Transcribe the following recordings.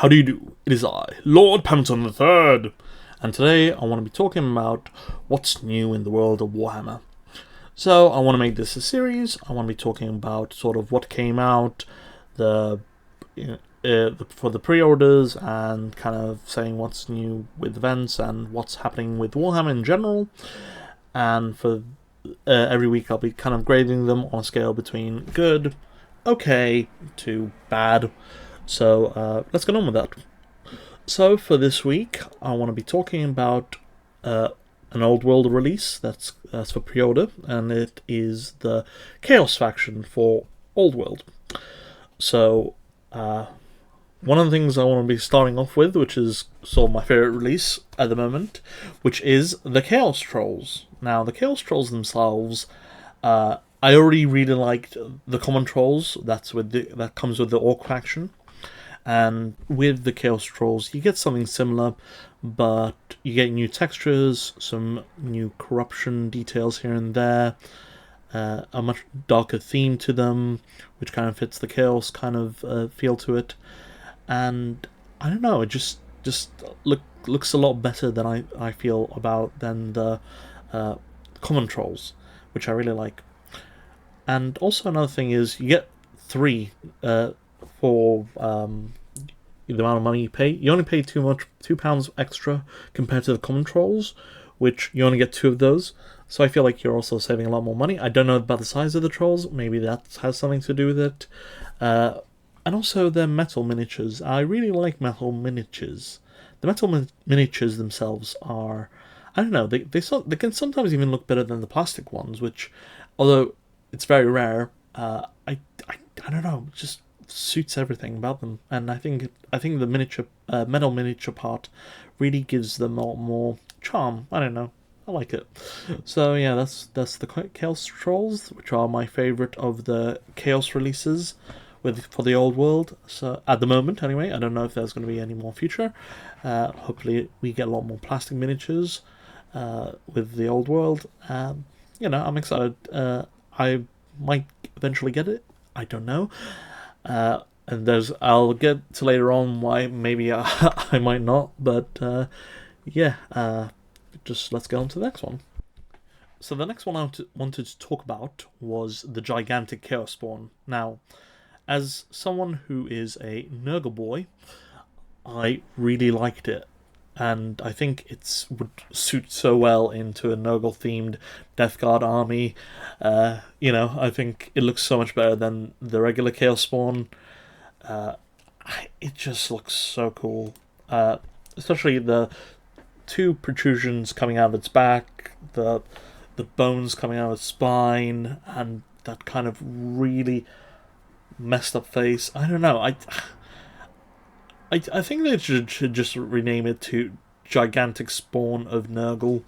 How do you do? It is I, Lord Pembleton the Third, and today I want to be talking about what's new in the world of Warhammer. So I want to make this a series. I want to be talking about sort of what came out, for the pre-orders, and kind of saying what's new with events and what's happening with Warhammer in general. And for every week I'll be kind of grading them on a scale between good, okay, to bad. So let's get on with that. So for this week, I want to be talking about an old world release that's for pre-order, and it is the Chaos faction for Old World. So one of the things I want to be starting off with, which is sort of my favourite release at the moment, which is the Chaos Trolls. Now, the Chaos Trolls themselves, I already really liked the Common Trolls. That comes with the Orc faction. And with the Chaos Trolls, you get something similar, but you get new textures, some new corruption details here and there, a much darker theme to them, which kind of fits the Chaos kind of feel to it. And I don't know, it just looks a lot better than I feel about than the Common Trolls, which I really like. And also another thing is you get 3 for the amount of money you pay. You only pay £2 extra compared to the Common Trolls, which you only get 2 of those. So I feel like you're also saving a lot more money. I don't know about the size of the trolls. Maybe that has something to do with it. And also their metal miniatures. I really like metal miniatures. The metal miniatures themselves are, I don't know, they can sometimes even look better than the plastic ones, which, although it's very rare, I don't know, just suits everything about them. And I think the metal miniature part really gives them a lot more charm. I don't know, I like it. So yeah, that's the Chaos Trolls, which are my favorite of the Chaos releases for the old world. So at the moment, anyway, I don't know if there's going to be any more future. Hopefully, we get a lot more plastic miniatures with the old world. I'm excited. I might eventually get it. I don't know. And I'll get to later on why maybe I might not. But just let's go on to the next one. So the next one I wanted to talk about was the gigantic Chaos Spawn. Now, as someone who is a Nurgle boy, I really liked it, and I think it would suit so well into a Nurgle-themed Death Guard army. I think it looks so much better than the regular Chaos Spawn. It just looks so cool, especially the 2 protrusions coming out of its back, the bones coming out of its spine, and that kind of really messed up face. I don't know. I think they should just rename it to Gigantic Spawn of Nurgle.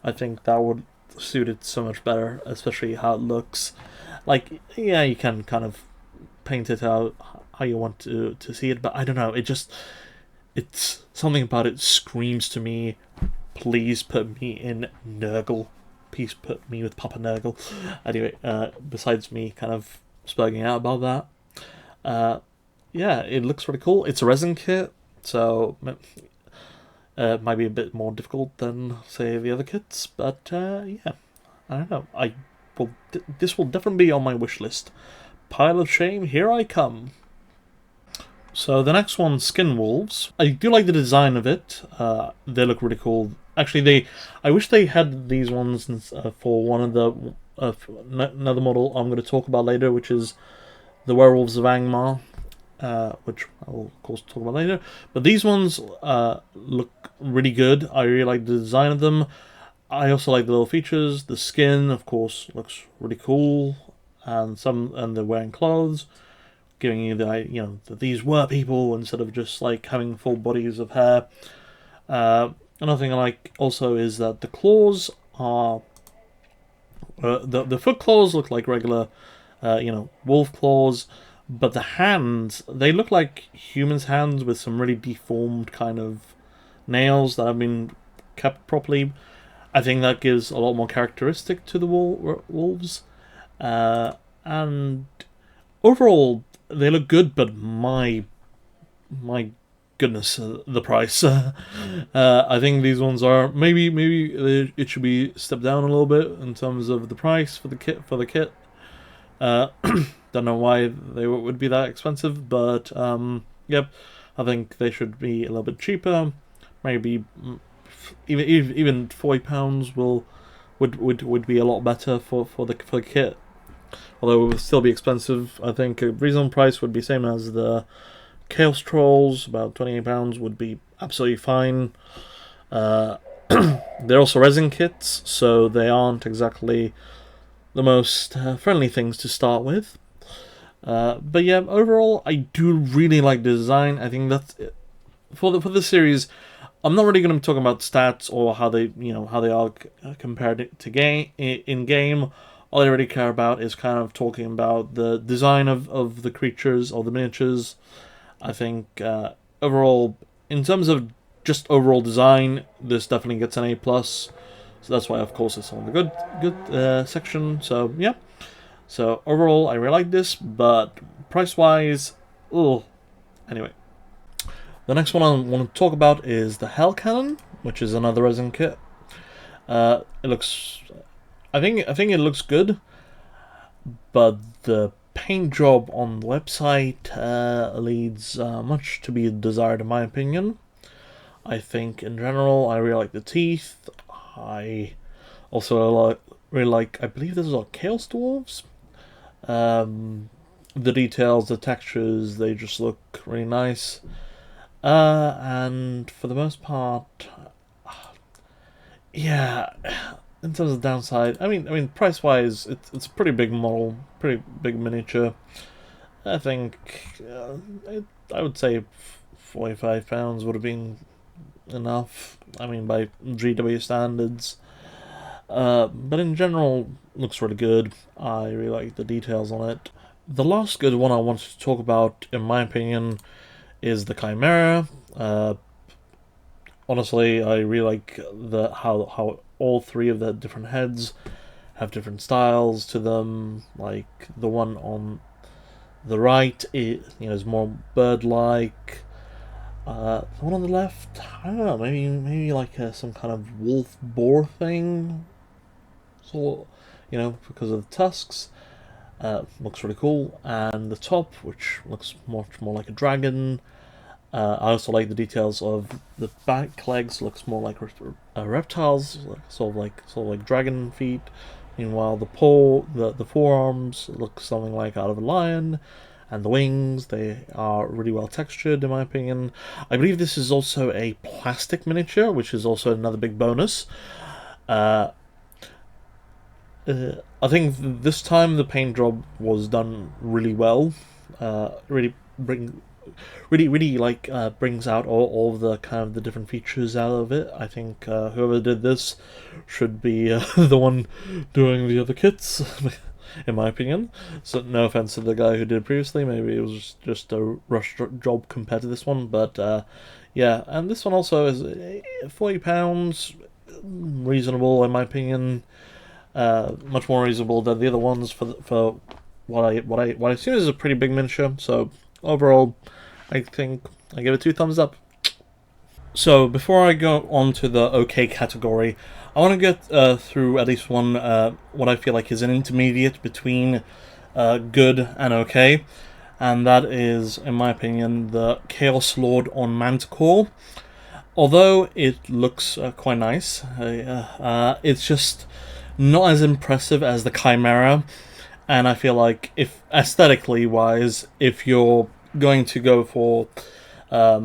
I think that would suit it so much better, especially how it looks. Like, yeah, you can kind of paint it out how you want to see it, but I don't know. It's something about it screams to me, please put me in Nurgle. Please put me with Papa Nurgle. Anyway, besides me kind of spurging out about that. Yeah, it looks really cool. It's a resin kit, so it might be a bit more difficult than, say, the other kits, but yeah, I don't know. This will definitely be on my wish list. Pile of shame, here I come. So the next one, Skin Wolves. I do like the design of it. They look really cool. Actually, I wish they had these ones for one of the another model I'm going to talk about later, which is the Werewolves of Angmar, which I will, of course, talk about later. But these ones look really good. I really like the design of them. I also like the little features. The skin, of course, looks really cool, and they're wearing clothes, giving you that that these were people instead of just like having full bodies of hair. Another thing I like also is that the claws are the foot claws look like regular. Wolf claws, but the hands, they look like humans' hands with some really deformed kind of nails that have been kept properly. I think that gives a lot more characteristic to the wolves. And overall, they look good, but my goodness, the price. I think these ones are maybe it should be stepped down a little bit in terms of the price for the kit. Don't know why they would be that expensive, but yep, I think they should be a little bit cheaper. Maybe even £40 would be a lot better for the kit. Although it would still be expensive. I think a reasonable price would be same as the Chaos Trolls, about £28 would be absolutely fine. They're also resin kits, so they aren't exactly the most friendly things to start with. But yeah, overall, I do really like the design. I think that's it. For this series. I'm not really going to be talking about stats or how they are compared to in game. All I really care about is kind of talking about the design of the creatures or the miniatures. I think overall, in terms of just overall design, this definitely gets an A+. So that's why, of course, it's on the good section. So yeah. So overall, I really like this, but price-wise, ugh. Anyway, the next one I want to talk about is the Hellcannon, which is another resin kit. It looks, I think it looks good, but the paint job on the website leads much to be desired, in my opinion. I think in general, I really like the teeth. I also really like. I believe this is all Chaos Dwarves. The details, the textures, they just look really nice. And for the most part, yeah. In terms of downside, I mean, price-wise, it's a pretty big model, pretty big miniature. I think I would say £45 would have been enough. I mean, by GW standards. But in general, looks really good. I really like the details on it. The last good one I wanted to talk about, in my opinion, is the Chimera. Honestly, I really like how all three of the different heads have different styles to them. Like the one on the right, is more bird-like. The one on the left, I don't know, maybe like some kind of wolf boar thing. So, because of the tusks. Looks really cool. And the top, which looks much more like a dragon. I also like the details of the back legs. Looks more like reptiles, sort of like dragon feet. Meanwhile, the forearms look something like out of a lion, and the wings, they are really well textured, in my opinion. I believe this is also a plastic miniature, which is also another big bonus. I think this time the paint job was done really well. Really brings out all of the kind of the different features out of it. I think whoever did this should be the one doing the other kits, in my opinion. So no offense to the guy who did it previously. Maybe it was just a rush job compared to this one. But yeah, and this one also is £40, reasonable in my opinion. Much more reasonable than the other ones for what I assume is a pretty big miniature. So overall, I think I give it 2 thumbs up. So before I go on to the OK category, I want to get through at least one what I feel like is an intermediate between good and OK, and that is, in my opinion, the Chaos Lord on Manticore. Although it looks quite nice, it's just not as impressive as the Chimera, and I feel like if aesthetically wise, if you're going to go for a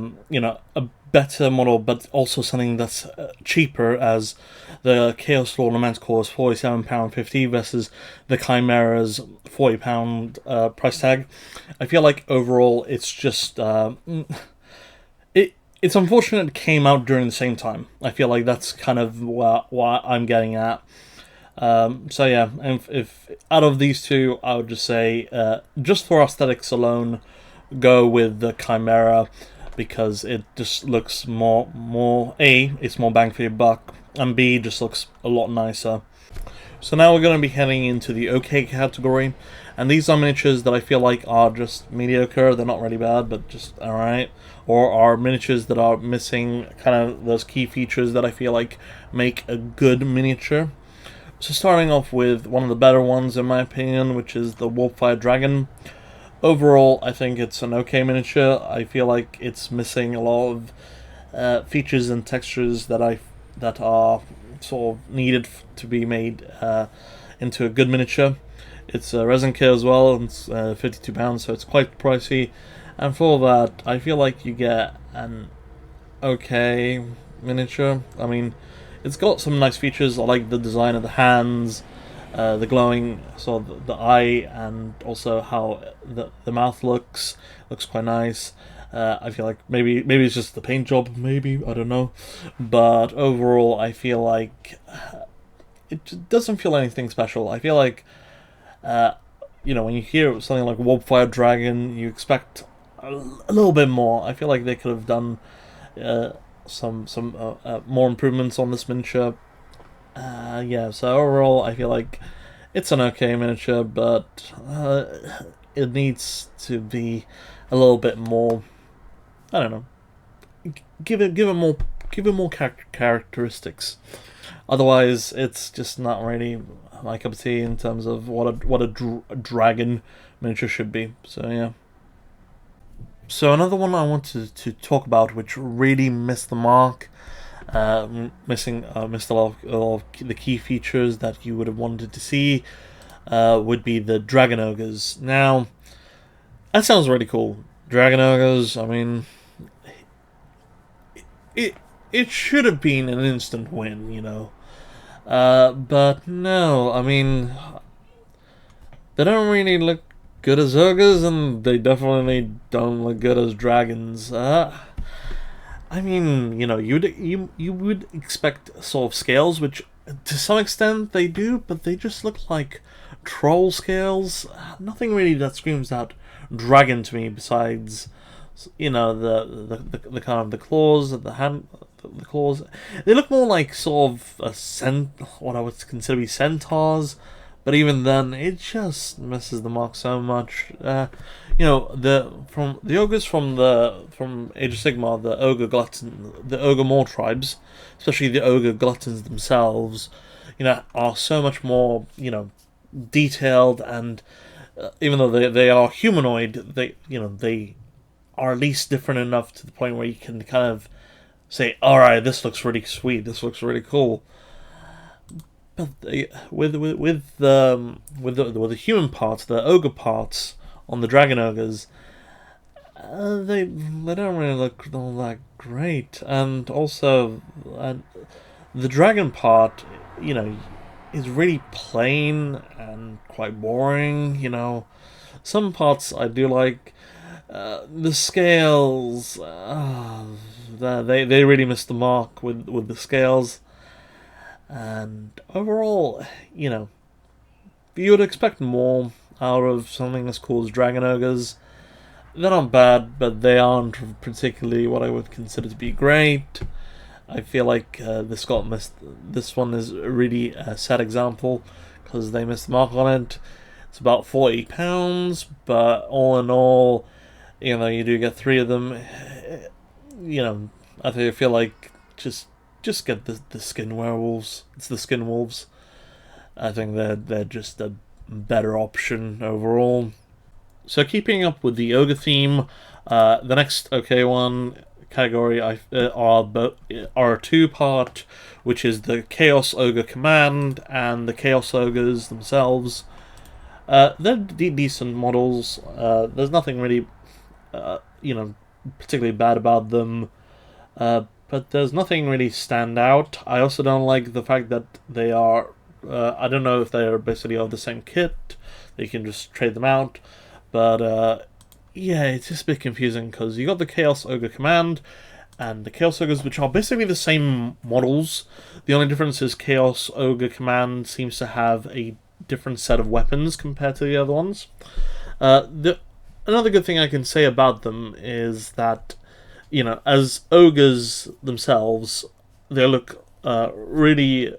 better model, but also something that's cheaper, as the Chaos Lord Manticore is £47.50 versus the Chimera's £40 price tag. I feel like overall it's just it's unfortunate it came out during the same time. I feel like that's kind of what I'm getting at. So yeah, if out of these two, I would just say just for aesthetics alone, go with the Chimera, because it just looks more A, it's more bang for your buck, and B, just looks a lot nicer. So now we're going to be heading into the OK category, And these are miniatures that I feel like are just mediocre. They're not really bad, but just alright. Or are miniatures that are missing kind of those key features that I feel like make a good miniature. So starting off with one of the better ones in my opinion, which is the Warpfire Dragon. Overall, I think it's an okay miniature. I feel like it's missing a lot of features and textures that are sort of needed to be made into a good miniature. It's a resin kit as well, and it's £52, so it's quite pricey. And for that, I feel like you get an okay miniature. I mean, it's got some nice features. I like the design of the hands, the glowing sort of the eye, and also how the mouth looks quite nice. I feel like maybe it's just the paint job, maybe, I don't know. But overall, I feel like it doesn't feel anything special. I feel like, when you hear something like Warpfire Dragon, you expect a little bit more. I feel like they could have done some more improvements on this miniature. So overall, I feel like it's an okay miniature, but it needs to be a little bit more. I don't know. Give it more characteristics. Otherwise, it's just not really my cup of tea in terms of what a dragon miniature should be. So yeah. So another one I wanted to talk about, which really missed the mark, missed a lot of the key features that you would have wanted to see, would be the Dragon Ogres. Now, that sounds really cool. Dragon Ogres, I mean, it should have been an instant win, but no, I mean, they don't really look good as ogres, and they definitely don't look good as dragons. I mean, you would expect sort of scales, which to some extent they do, but they just look like troll scales. Nothing really that screams out dragon to me besides, the kind of the claws, the claws. They look more like sort of what I would consider to be centaurs. But even then, it just misses the mark so much. The ogres from Age of Sigmar, the ogre Maw tribes, especially the ogre gluttons themselves, are so much more detailed, and even though they are humanoid, they are at least different enough to the point where you can kind of say, all right, this looks really sweet, this looks really cool. But with the human parts, the ogre parts on the dragon ogres, they don't really look all that great. And also, the dragon part, is really plain and quite boring. Some parts I do like. The scales, they really missed the mark with the scales. And overall, you would expect more out of something as cool as Dragon Ogres. They're not bad, but they aren't particularly what I would consider to be great. I feel like this one is really a sad example, because they missed the mark on it. It's about £40, but all in all, you do get 3 of them. I feel like just get the skin werewolves. It's the skin wolves. I think they're just a better option overall. So keeping up with the ogre theme, the next okay one category are a 2-part, which is the Chaos Ogre Command and the Chaos Ogres themselves. They're decent models. There's nothing really, particularly bad about them. But there's nothing really stand out. I also don't like the fact that they are, I don't know if they are basically of the same kit. You can just trade them out. But, it's just a bit confusing, because you got the Chaos Ogre Command and the Chaos Ogres, which are basically the same models. The only difference is Chaos Ogre Command seems to have a different set of weapons compared to the other ones. Another good thing I can say about them is that, as ogres themselves, they look really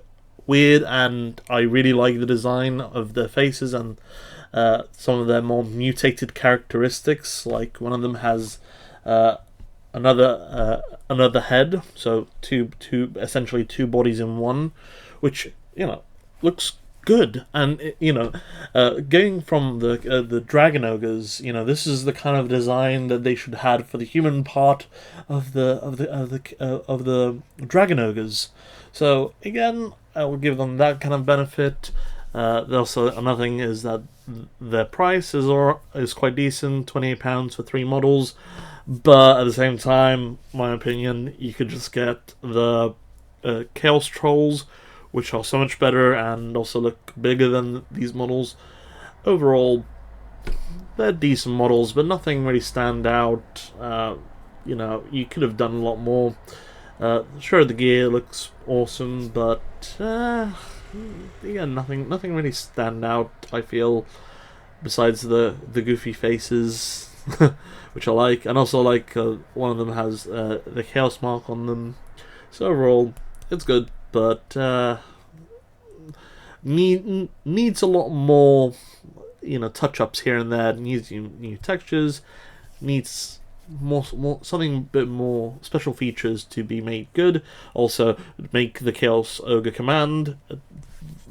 weird, and I really like the design of their faces and some of their more mutated characteristics. Like one of them has another head, so essentially two bodies in one, which looks good. And going from the dragon ogres, this is the kind of design that they should have for the human part of the dragon ogres. So again, I will give them that kind of benefit. Also, another thing is that their price is quite decent, £28 for 3 models. But at the same time, my opinion, you could just get the Chaos Trolls, which are so much better and also look bigger than these models. Overall, they're decent models, but nothing really stand out. You could have done a lot more. Sure, the gear looks awesome, but yeah, nothing really stand out, I feel, besides the goofy faces, which I like, and also like one of them has the chaos mark on them. So overall, it's good, but needs a lot more, touch-ups here and there. Needs new textures, needs more something a bit more special features to be made good. Also, make the Chaos Ogre command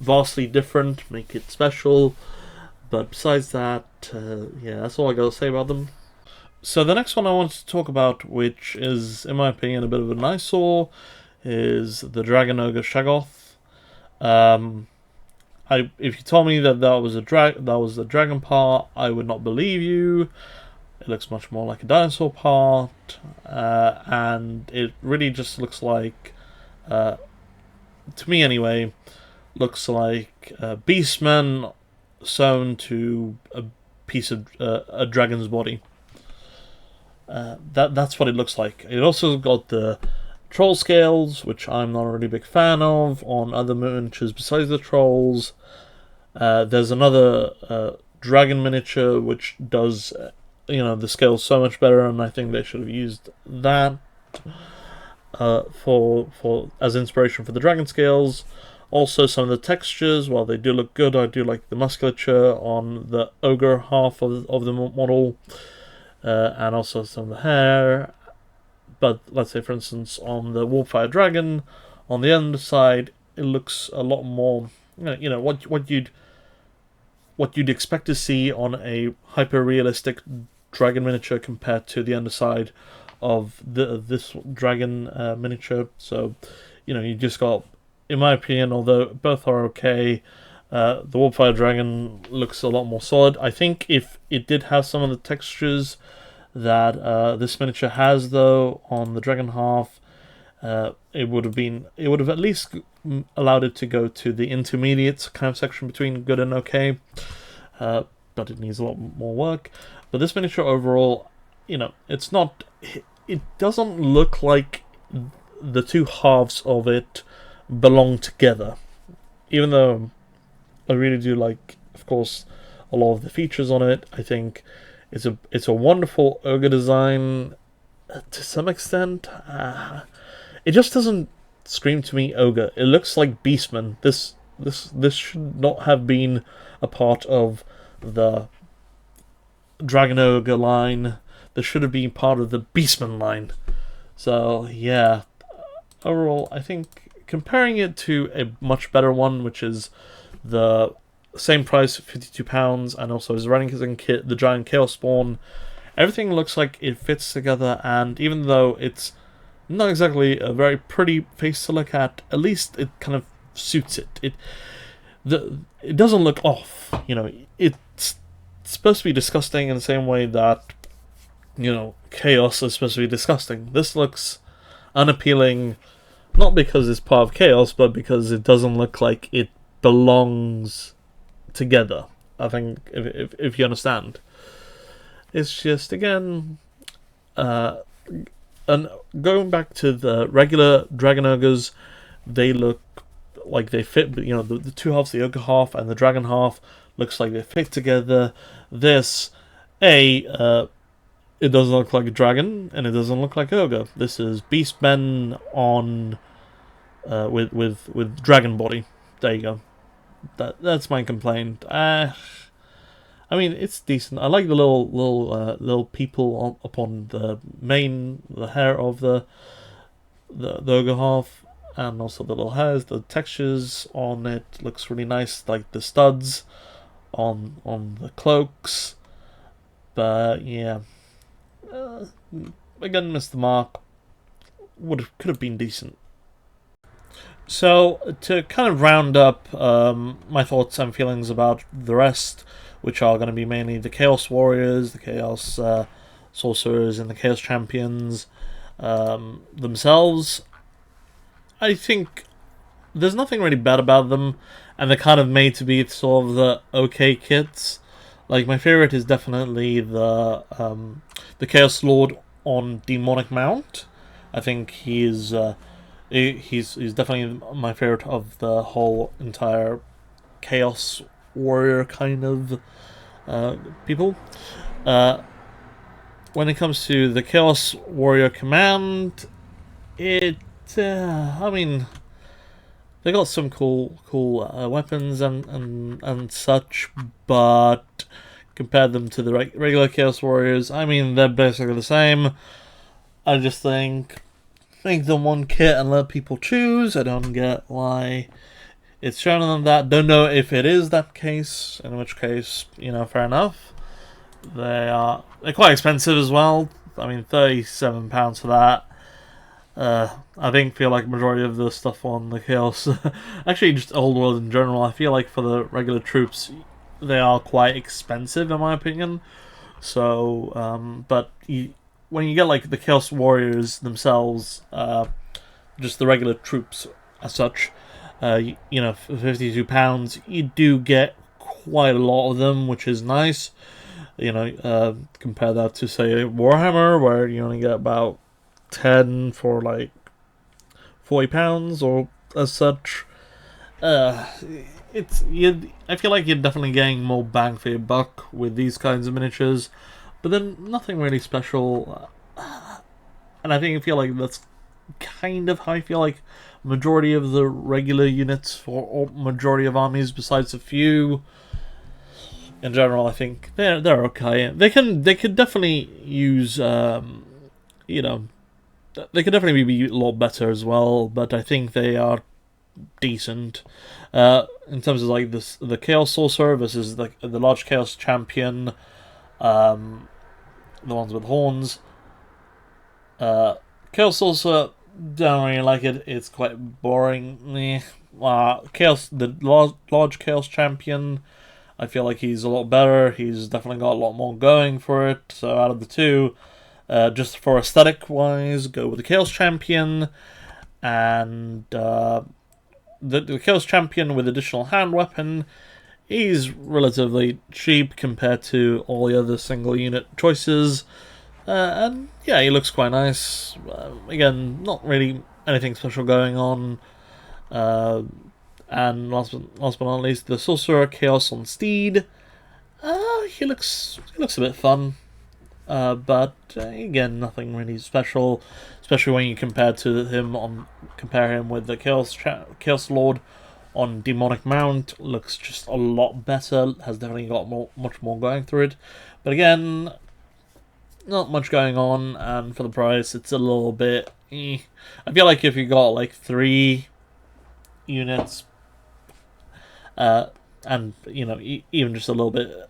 vastly different, make it special. But besides that, yeah, that's all I gotta say about them. So the next one I wanted to talk about, which is, in my opinion, a bit of an eyesore, is the Dragon Ogre Shaggoth. If you told me that was a dragon part, I would not believe you. It looks much more like a dinosaur part, and it really just looks like, to me anyway, looks like Beastmen sewn to a piece of a dragon's body. That's what it looks like. It also got the troll scales, which I'm not a really big fan of, on other miniatures besides the trolls. There's another dragon miniature which does the scales so much better, and I think they should have used that for as inspiration for the dragon scales. Also, some of the textures, while they do look good, I do like the musculature on the ogre half of the model, and also some of the hair. But let's say, for instance, on the Warpfire Dragon, on the underside, it looks a lot more, what you'd expect to see on a hyper-realistic dragon miniature compared to the underside of this dragon miniature. So, you just got, in my opinion, although both are okay, the Warpfire Dragon looks a lot more solid. I think if it did have some of the textures that this miniature has, though, on the dragon half, it would have at least allowed it to go to the intermediate kind of section between good and okay, but it needs a lot more work. But this miniature overall, it doesn't look like the two halves of it belong together, even though I really do like, of course, a lot of the features on it. I think it's a wonderful ogre design to some extent. It just doesn't scream to me ogre. It looks like Beastman. This should not have been a part of the Dragon Ogre line. This should have been part of the Beastman line. So yeah, overall, I think comparing it to a much better one, which is the same price, £52, and also is running as in kit, the Giant Chaos Spawn, everything looks like it fits together. And even though it's not exactly a very pretty face to look at least it kind of suits it. It doesn't look off. It's supposed to be disgusting in the same way that chaos is supposed to be disgusting. This looks unappealing, not because it's part of chaos, but because it doesn't look like it belongs together. I think if you understand, it's just, again, and going back to the regular Dragon Ogres, they look like they fit, the two halves, the ogre half and the dragon half, looks like they fit together. This, it doesn't look like a dragon, and it doesn't look like ogre. This is Beastmen on with dragon body. There you go. That's my complaint. I mean, it's decent. I like the little people upon the hair of the ogre half, and also the little hairs. The textures on it looks really nice, like the studs on the cloaks. But yeah, again, missed the mark. Could have been decent. So to kind of round up my thoughts and feelings about the rest, which are going to be mainly the Chaos Warriors, the Chaos Sorcerers, and the Chaos Champions themselves, I think there's nothing really bad about them, and they're kind of made to be sort of the okay kits. Like, my favorite is definitely the Chaos Lord on Demonic Mount. I think he's definitely my favorite of the whole entire Chaos Warrior kind of people. When it comes to the Chaos Warrior Command, I mean, they got some cool weapons and such, but compared them to the regular Chaos Warriors, I mean, they're basically the same. I just think make them one kit and let people choose. I don't get why it's shown them that. Don't know if it is that case, in which case, fair enough. They're quite expensive as well. I mean, £37 for that. I feel like majority of the stuff on the Chaos, actually just Old World in general, I feel like for the regular troops, they are quite expensive in my opinion. So, but when you get like the Chaos Warriors themselves, just the regular troops as such, for £52, you do get quite a lot of them, which is nice. Compare that to say Warhammer, where you only get about 10 for like £40 or as such. I feel like you're definitely getting more bang for your buck with these kinds of miniatures, but then nothing really special. And I feel like that's kind of how I feel like majority of the regular units for majority of armies, besides a few. In general, I think they're okay. They could definitely use they could definitely be a lot better as well, but I think they are decent. In terms of like the Chaos Sorcerer versus the large Chaos Champion, the ones with horns. Chaos Sorcerer, don't really like it. It's quite boring. The large Chaos Champion, I feel like he's a lot better. He's definitely got a lot more going for it. So out of the two, just for aesthetic wise, go with the Chaos Champion, and the Chaos Champion with additional hand weapon. He's relatively cheap compared to all the other single unit choices, and yeah, he looks quite nice. Again, not really anything special going on. And last but not least, the Sorcerer Chaos on Steed. He looks a bit fun, but again, nothing really special. Especially when you compare him with the Chaos Lord on Demonic Mount. Looks just a lot better. Has definitely got much more going through it. But again, not much going on, and for the price, it's a little bit. I feel like if you got like 3 units. And even just a little bit,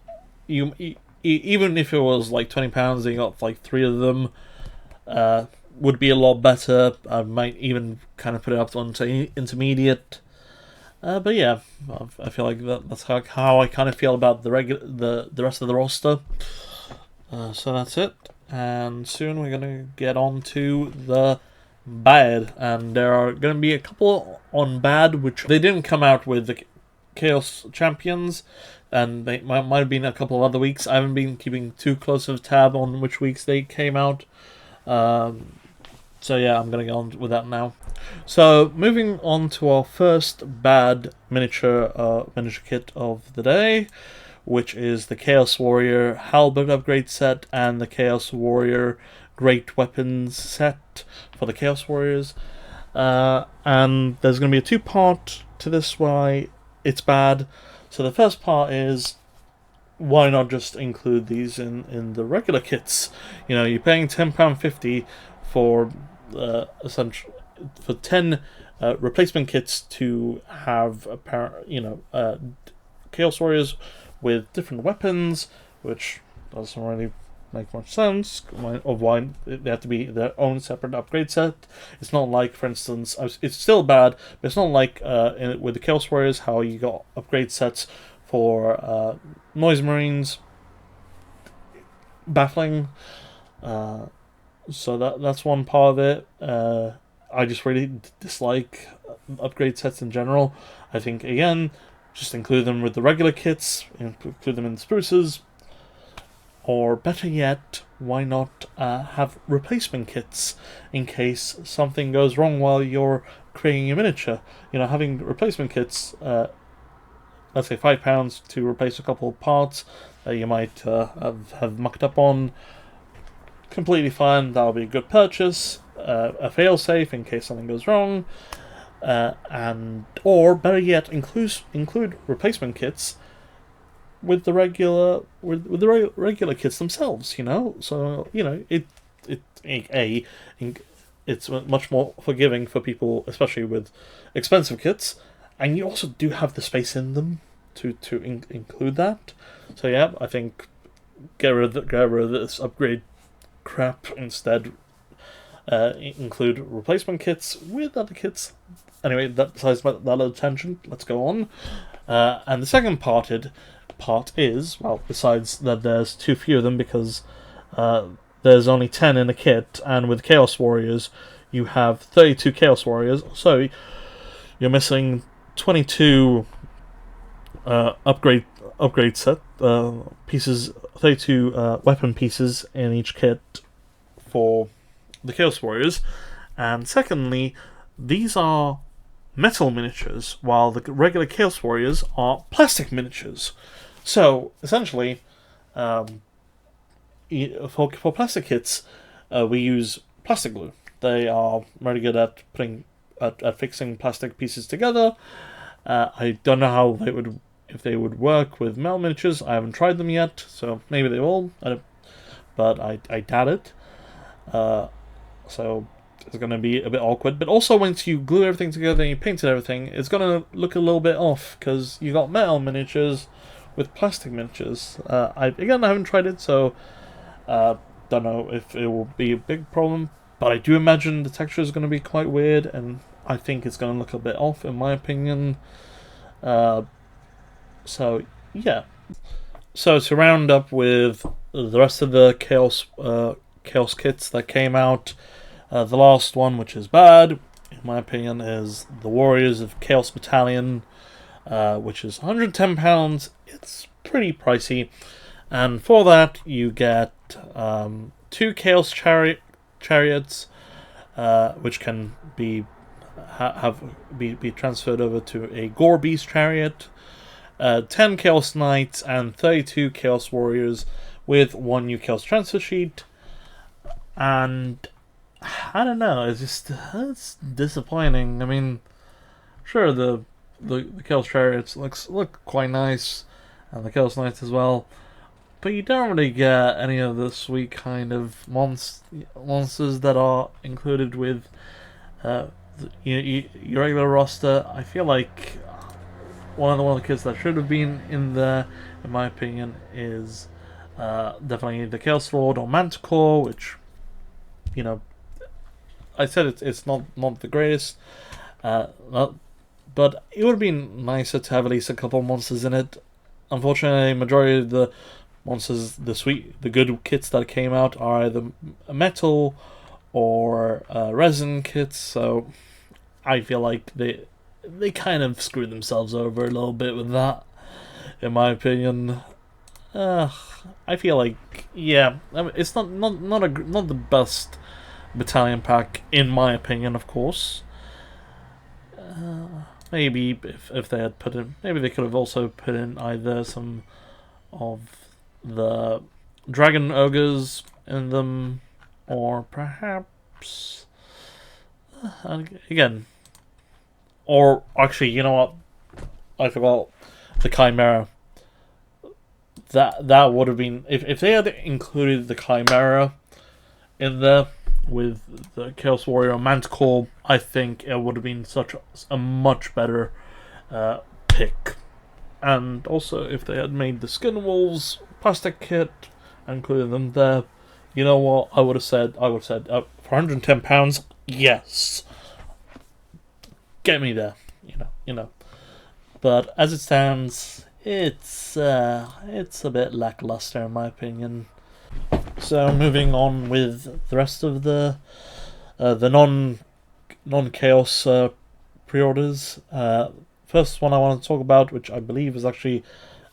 even if it was like £20 and you got like 3 of them, would be a lot better. I might even kind of put it up onto intermediate. But yeah, I feel like that's how I kind of feel about the rest of the roster. So that's it, and soon we're gonna get on to the bad, and there are going to be a couple on bad which they didn't come out with the Chaos Champions, and they might have been a couple of other weeks. I haven't been keeping too close of a tab on which weeks they came out, so yeah, I'm going to go on with that now. So moving on to our first bad miniature kit of the day, which is the Chaos Warrior Halberd upgrade set and the Chaos Warrior Great Weapons set for the Chaos Warriors. And there's going to be a 2-part to this why it's bad. So the first part is why not just include these in the regular kits? You know, you're paying £10.50 for essentially for 10 replacement kits to have Chaos Warriors with different weapons, which doesn't really make much sense of why they have to be their own separate upgrade set. It's not like, for instance, it's still bad, but it's not like with the Chaos Warriors how you got upgrade sets for Noise Marines. Baffling. So that's one part of it. I just really dislike upgrade sets in general. I think, again, just include them with the regular kits, include them in the spruces, or better yet, why not have replacement kits in case something goes wrong while you're creating a miniature. You know, having replacement kits, let's say £5 to replace a couple of parts that you might have mucked up on, completely fine. That'll be a good purchase, a fail-safe in case something goes wrong, or better yet, include replacement kits with the regular regular kits themselves. You know, so you know it's much more forgiving for people, especially with expensive kits, and you also do have the space in them to include that. So yeah, I think get rid of this upgrade crap, instead include replacement kits with other kits. Anyway, besides that little tangent, let's go on. And the second part is, well, besides that there's too few of them because there's only 10 in a kit, and with Chaos Warriors you have 32 Chaos Warriors, so you're missing 22 upgrade set pieces, 32 weapon pieces in each kit for the Chaos Warriors. And secondly, these are metal miniatures, while the regular Chaos Warriors are plastic miniatures. So essentially, for plastic kits, we use plastic glue. They are very good at fixing plastic pieces together. I don't know how if they would work with metal miniatures. I haven't tried them yet, so maybe they will. But I doubt it. So it's going to be a bit awkward. But also, once you glue everything together and you painted everything, it's going to look a little bit off because you got metal miniatures with plastic miniatures. I haven't tried it, so don't know if it will be a big problem. But I do imagine the texture is going to be quite weird, and I think it's going to look a bit off, in my opinion. So yeah. So to round up with the rest of the Chaos kits that came out, the last one, which is bad, in my opinion, is the Warriors of Chaos Battalion, which is £110. It's pretty pricey, and for that you get 2 Chaos Chariots, which can be transferred over to a Gore Beast Chariot, 10 Chaos Knights, and 32 Chaos Warriors with 1 new Chaos Transfer Sheet. And I don't know, it's disappointing. I mean, sure, the Chaos Chariots look quite nice, and the Chaos Knights as well, but you don't really get any of the sweet kind of monsters that are included with your regular roster. I feel like one of the kits that should have been in there, in my opinion, is definitely the Chaos Lord or Manticore, which, you know, I said it's not the greatest, but it would have been nicer to have at least a couple of monsters in it. Unfortunately, majority of the monsters, the good kits that came out, are either metal or resin kits, so I feel like they kind of screwed themselves over a little bit with that, in my opinion. I feel like, yeah, I mean, it's not the best battalion pack, in my opinion, of course. Maybe if they had put in, maybe they could have also put in either some of the dragon ogres in them, or perhaps again, or actually, you know what? I forgot the Chimera. that would have been, if they had included the Chimera in there with the Chaos Warrior Manticore, I think it would have been such a much better pick. And also, if they had made the Skin Wolves plastic kit and included them there, you know what? I would have said for £110, yes, get me there. You know. But as it stands, it's a bit lackluster in my opinion. So moving on with the rest of the non-chaos pre-orders. First one I want to talk about, which I believe is actually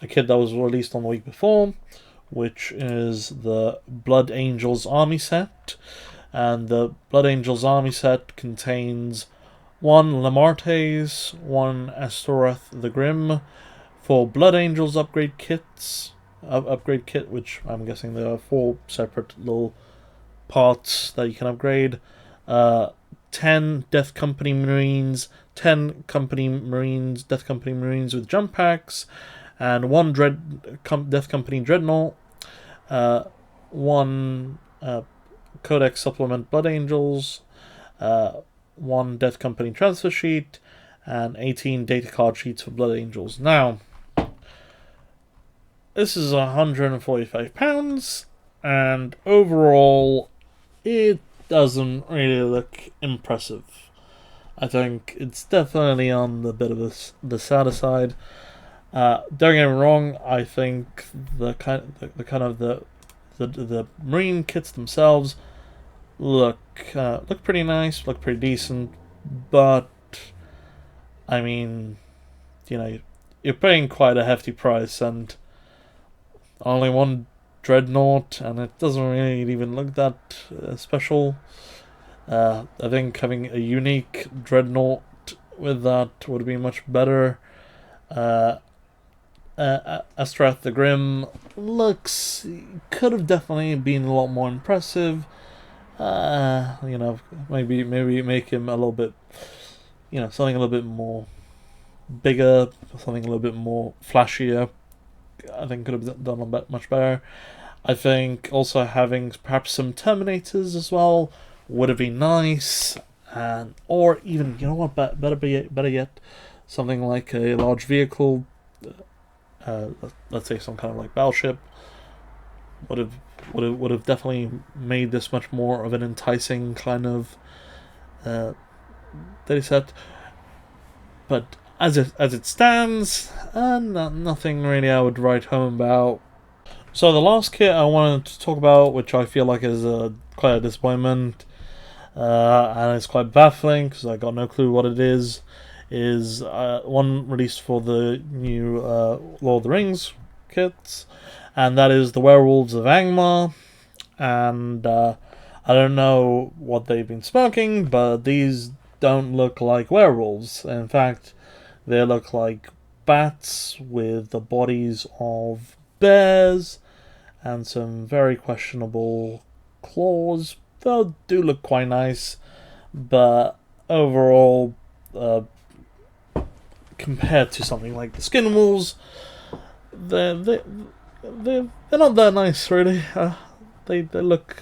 a kit that was released on the week before, which is the Blood Angels Army set. And the Blood Angels Army set contains 1 Lamartes, 1 Astoreth the Grim, 4 Blood Angels upgrade kits, which I'm guessing there are 4 separate little parts that you can upgrade, 10 Death Company Marines, 10 Death Company Marines with jump packs, and 1 Death Company Dreadnought, 1 Codex Supplement Blood Angels, 1 Death Company transfer sheet, and 18 data card sheets for Blood Angels. Now, this is £145, and overall, it doesn't really look impressive. I think it's definitely on the bit of the sadder side. Don't get me wrong. I think the Marine kits themselves look pretty nice, look pretty decent, but I mean, you're paying quite a hefty price, and only 1 Dreadnought, and it doesn't really even look that special. I think having a unique Dreadnought with that would be much better. Astoreth the Grim could have definitely been a lot more impressive. Maybe make him a little bit, something a little bit more bigger, something a little bit more flashier. I think could have done a bit much better. I think also having perhaps some Terminators as well would have been nice, or even better yet, something like a large vehicle. Let's say some kind of like battleship would have definitely made this much more of an enticing kind of data set. But as it stands, nothing really I would write home about. So the last kit I wanted to talk about, which I feel like is quite a disappointment, and it's quite baffling because I got no clue what it is one released for the new Lord of the Rings kits, and that is the Werewolves of Angmar. And I don't know what they've been smoking, but these don't look like werewolves. In fact, they look like bats with the bodies of bears and some very questionable claws. They do look quite nice, but overall, compared to something like the Skin Wolves, they're not that nice, really. They look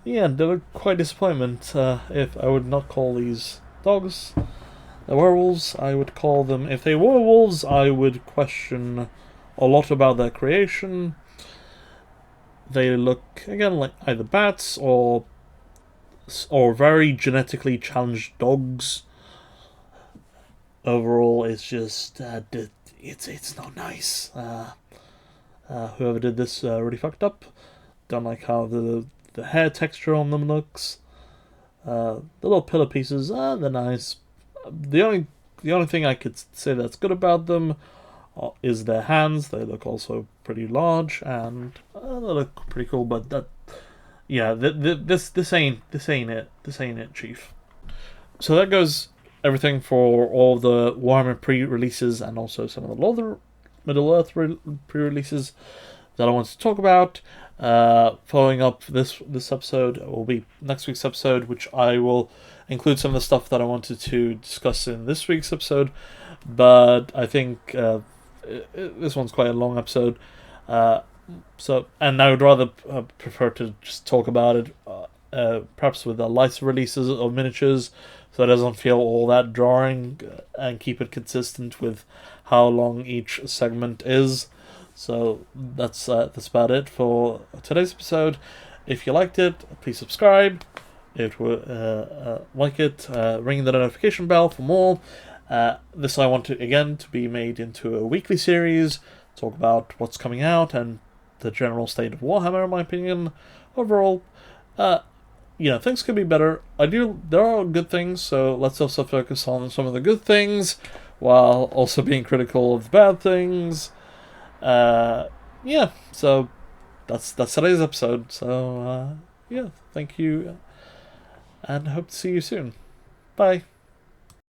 they look quite disappointment. If I would not call these dogs the werewolves, I would call them, if they were wolves, I would question a lot about their creation. They look again like either bats or very genetically challenged dogs. Overall, it's just it's not nice. Whoever did this really fucked up. Don't like how the hair texture on them looks. The little pillar pieces, they're nice. The only thing I could say that's good about them is their hands. They look also pretty large, and they look pretty cool. But this ain't it. This ain't it, Chief. So that goes everything for all the Warhammer pre-releases and also some of the Lord of Middle-earth pre-releases that I want to talk about. Following up this episode will be next week's episode, which I will include some of the stuff that I wanted to discuss in this week's episode. But I think this one's quite a long episode. And I would rather prefer to just talk about it, perhaps with the lighter releases of miniatures, so it doesn't feel all that drawing, and keep it consistent with how long each segment is. So that's about it for today's episode. If you liked it, please subscribe. If you like it, ring the notification bell for more. This I want to again to be made into a weekly series, talk about what's coming out and the general state of Warhammer, in my opinion. Overall, things could be better. There are good things, so let's also focus on some of the good things, while also being critical of the bad things. So that's today's episode. So, thank you, and hope to see you soon. Bye.